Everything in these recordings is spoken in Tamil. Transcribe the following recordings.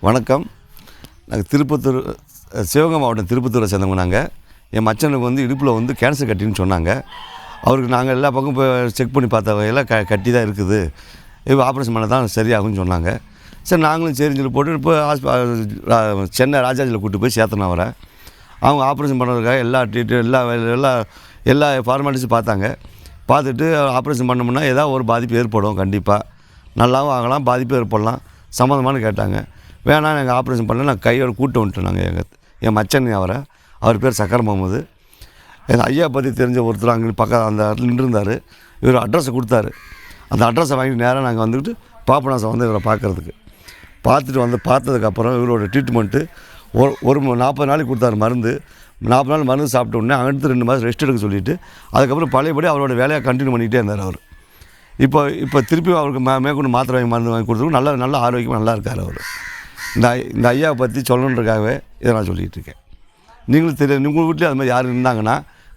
வணக்கம். நாங்கள் திருப்பத்தூர், சிவகங்கை மாவட்டம் திருப்பத்தூரை சேர்ந்தவங்க. நாங்கள் என் மச்சனுக்கு வந்து இடுப்பில் வந்து கேன்சர் கட்டின்னு சொன்னாங்க. அவருக்கு நாங்கள் எல்லா பக்கம் போய் செக் பண்ணி பார்த்த வகையில் கட்டி தான் இருக்குது, இப்போ ஆப்ரேஷன் பண்ண தான் சரியாகும்னு சொன்னாங்க. சரி, நாங்களும் சரின்னு சொல்லி போட்டு இப்போ சென்னை ராஜாஜியில் கூப்பிட்டு போய் சேர்த்தணும் அவரை. அவங்க ஆப்ரேஷன் பண்ணுறதுக்காக எல்லா எல்லா ஃபார்மாலிட்டிஸும் பார்த்தாங்க. பார்த்துட்டு ஆப்ரேஷன் பண்ணோம்னா ஏதாவது ஒரு பாதிப்பு ஏற்படும், கண்டிப்பாக நல்லாவும் ஆகலாம், பாதிப்பு ஏற்படலாம், சம்மந்தமானு கேட்டாங்க. வேணாம், நாங்கள் ஆப்ரேஷன் பண்ணல, நான் கையோடு கூட்டு வந்துட்டோம். நாங்கள் என் மச்சன் அவர் பேர் சக்கர முகமது. எங்கள் ஐயா பற்றி தெரிஞ்ச ஒருத்தர் அங்கே பக்கம் அந்த இடத்துல நின்றுருந்தார். இவர் அட்ரஸை கொடுத்தாரு. அந்த அட்ரஸை வாங்கிட்டு நேராக நாங்கள் வந்துக்கிட்டு பாப்பனாசம் வந்து இவரை பார்க்குறதுக்கு பார்த்ததுக்கப்புறம் இவரோட ட்ரீட்மெண்ட்டு ஒரு 40 நாளைக்கு கொடுத்தாரு மருந்து. 40 நாள் மருந்து சாப்பிட்ட உடனே அடுத்து 2 மாதம் ரெஸ்ட் எடுக்க சொல்லிவிட்டு அதுக்கப்புறம் பழையபடி அவரோட வேலையை கண்டினியூ பண்ணிகிட்டே இருந்தார். அவர் இப்போ திருப்பி அவருக்கு மேற்கொண்டு மாத்திரை வாங்கி மருந்து வாங்கி கொடுத்துருக்கோம். நல்ல ஆரோக்கியமாக நல்லா இருக்கார் அவர். இந்த ஐயாவை பற்றி சொல்லணுன்றக்காகவே இதை நான் சொல்லிகிட்டு இருக்கேன். நீங்களும் தெரியும், உங்கள் வீட்டில் அது மாதிரி யார் இருந்தாங்கன்னா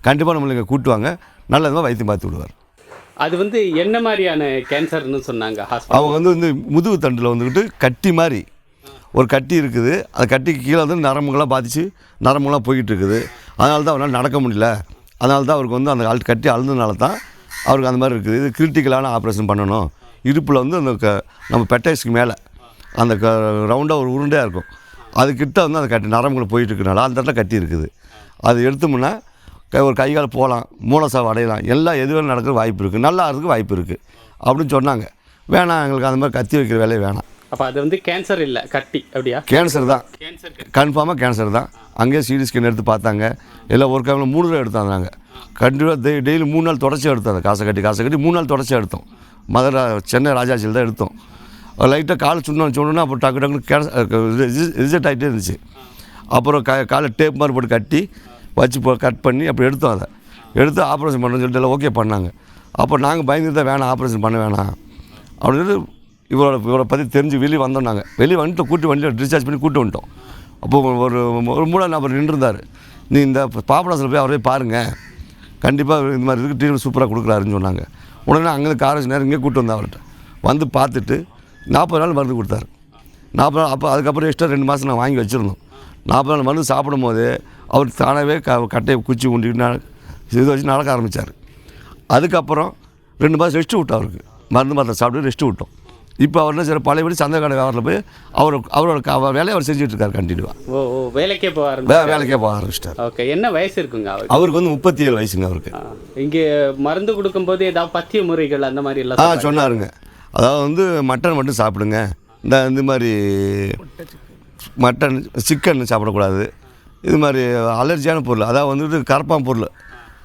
கண்டிப்பாக நம்மளுக்கு கூட்டுவாங்க, நல்ல விதமாக வைத்தியம் பார்த்து விடுவார். அது வந்து என்ன மாதிரியான கேன்சர்னு சொன்னாங்க? அவங்க வந்து முதுகு தண்டில் வந்துக்கிட்டு கட்டி மாதிரி ஒரு கட்டி இருக்குது. அந்த கட்டிக்கு கீழே வந்து நரம்புகளாம் பாதிச்சு நரம்புகளாம் போய்கிட்டு இருக்குது. அதனால தான் அவரால் நடக்க முடியல. அதனால தான் அவருக்கு வந்து அந்த கட்டி அழுந்ததுனால தான் அவருக்கு அந்த மாதிரி இருக்குது. இது கிரிட்டிக்கலான ஆப்ரேஷன் பண்ணணும். இடுப்பில் வந்து அந்த நம்ம பெட்டைஸ்க்கு மேலே அந்த ரவுண்டாக ஒரு உருண்டையாக இருக்கும், அதுக்கிட்ட வந்து அந்த கட்டி நரம்புகள் போயிட்டு இருக்கனால அந்த இடத்துல கட்டி இருக்குது. அது எடுத்தோம்னா ஒரு கை கால் போகலாம், மூலசாவு அடையலாம், எல்லாம் எதுவும் நடக்கிற வாய்ப்பு இருக்குது, நல்லா இருக்கிறதுக்கு வாய்ப்பு இருக்குது அப்படின்னு சொன்னாங்க. வேணாம், எங்களுக்கு அந்த மாதிரி கத்தி வைக்கிற வேலையை வேணாம். அப்போ அது வந்து கேன்சர் இல்லை, கட்டி அப்படியா? கேன்சர் தான், கன்ஃபார்மாக கேன்சர் தான். அங்கேயே சிடி ஸ்கேன் எடுத்து பார்த்தாங்க. எல்லாம் ஒரு கையில் 3 தடவை எடுத்தாங்க. கண்டிப்பாக டெய்லி 3 நாள் தொடர்ச்சியாக எடுத்தாங்க. காசை கட்டி 3 நாள் தொடர்ச்சியாக எடுத்தோம். சென்னை ராஜாஜியில் தான் எடுத்தோம். லைட்டாக கால் சொன்னோன்னா அப்புறம் டக்கு ரிஜெக்ட் ஆகிட்டே இருந்துச்சு. அப்புறம் காலை டேப் மாதிரி போட்டு கட்டி வச்சு கட் பண்ணி அப்படி எடுத்தோம். அதை எடுத்து ஆப்ரேஷன் பண்ணுறேன்னு சொல்லிட்டு எல்லாம் ஓகே பண்ணாங்க. அப்போ நாங்கள் பயந்து தான் வேணாம், ஆப்ரேஷன் பண்ண வேணாம் அப்படின்னு இவரை பற்றி தெரிஞ்சு வெளியே வந்தோம். நாங்கள் வெளியே வந்துட்டு கூட்டி வண்டியில் டிஸ்சார்ஜ் பண்ணி கூட்டு வந்துட்டோம். அப்போது ஒரு 3 நபர் நின்றுருந்தார். நீ இந்த பாப்பனாசில் போய் அவரே பாருங்கள், கண்டிப்பாக இந்த மாதிரி இதுக்கு ட்ரீட்மெண்ட் சூப்பராக கொடுக்குறாருன்னு சொன்னாங்க. உடனே அங்கே ஆரஞ்சு நேரம் இங்கே கூப்பிட்டு வந்தேன். அவர்கிட்ட வந்து பார்த்துட்டு 40 நாள் மருந்து கொடுத்தாரு. 40 நாள். அப்போ அதுக்கப்புறம் எக்ஸ்ட்ரா 2 மாதம் நான் வாங்கி வச்சுருந்தோம். 40 நாள் மருந்து சாப்பிடும் போது அவர் தானாகவே கட்டையை குச்சி ஊண்டிக்கிட்டு இது வச்சு நடக்க ஆரம்பித்தார். அதுக்கப்புறம் 2 மாதம் ரெஸ்ட்டு விட்டோம். அவருக்கு மருந்து மாத்திரை சாப்பிட்டு ரெஸ்ட்டு விட்டோம். இப்போ அவர் என்ன சார் பழையபடி சந்தை கடை வியாபாரத்தில் போய் அவரோட வேலையை அவர் செஞ்சுட்டு இருக்கார் கண்டினியூவாக. வேலைக்கே போக ஆரம்பிச்சிட்டார். ஓகே, என்ன வயசு இருக்குங்க அவருக்கு வந்து 37 வயசுங்க அவருக்கு. இங்கே மருந்து கொடுக்கும்போது ஏதாவது பத்திய முறைகள் அந்த மாதிரி எல்லாம் சொன்னாருங்க. அதாவது வந்து மட்டன் மட்டும் சாப்பிடுங்க, இந்த மாதிரி மட்டன் சிக்கன் சாப்பிடக்கூடாது, இது மாதிரி அலர்ஜியான பொருள், அதாவது வந்துட்டு கரப்பான் பொருள்,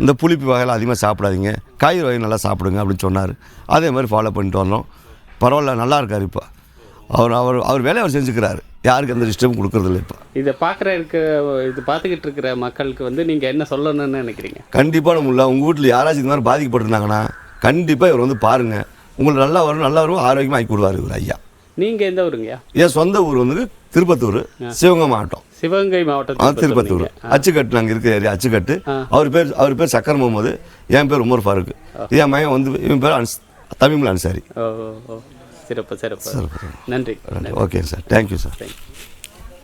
இந்த புளிப்பு வகையில் அதிகமாக சாப்பிடாதீங்க, காய்கறி வகை நல்லா சாப்பிடுங்க அப்படின்னு சொன்னார். அதே மாதிரி ஃபாலோ பண்ணிட்டு வந்தோம். பரவாயில்ல, நல்லா இருக்கார். இப்போ அவர் வேலையை அவர் செஞ்சுக்கிறாரு, யாருக்கு எந்த டிஸ்டர்பும் கொடுக்குறதில்ல. இப்போ இதை பார்த்துக்கிட்டு இருக்கிற மக்களுக்கு வந்து நீங்கள் என்ன சொல்லணும்னு நினைக்கிறீங்க? கண்டிப்பாக நம்ம உங்கள் வீட்டில் யாராச்சும் இந்த மாதிரி பாதிக்கப்பட்டிருந்தாங்கன்னா கண்டிப்பாக இவர் வந்து பாருங்கள், உங்களுக்கு நல்லா வரும், ஆரோக்கியமாக ஆக்கி கொடுவார் இவர் ஐயா. நீங்கள் எந்த ஊருங்கய்யா? என் சொந்த ஊர் வந்து திருப்பத்தூர், சிவகங்கை மாவட்டம். சிவகங்கை மாவட்டம் திருப்பத்தூர் அச்சுக்கட்டு. நாங்கள் இருக்கிற ஏரியா அச்சுக்கட்டு. அவர் பேர் சக்கர முகமது, என் பேர் உமர் ஃபாரூக். என் மையம் வந்து இவன் பேர் தமிழ் அன்சாரி. சிறப்பு. நன்றி. Okay sir, thank you sir.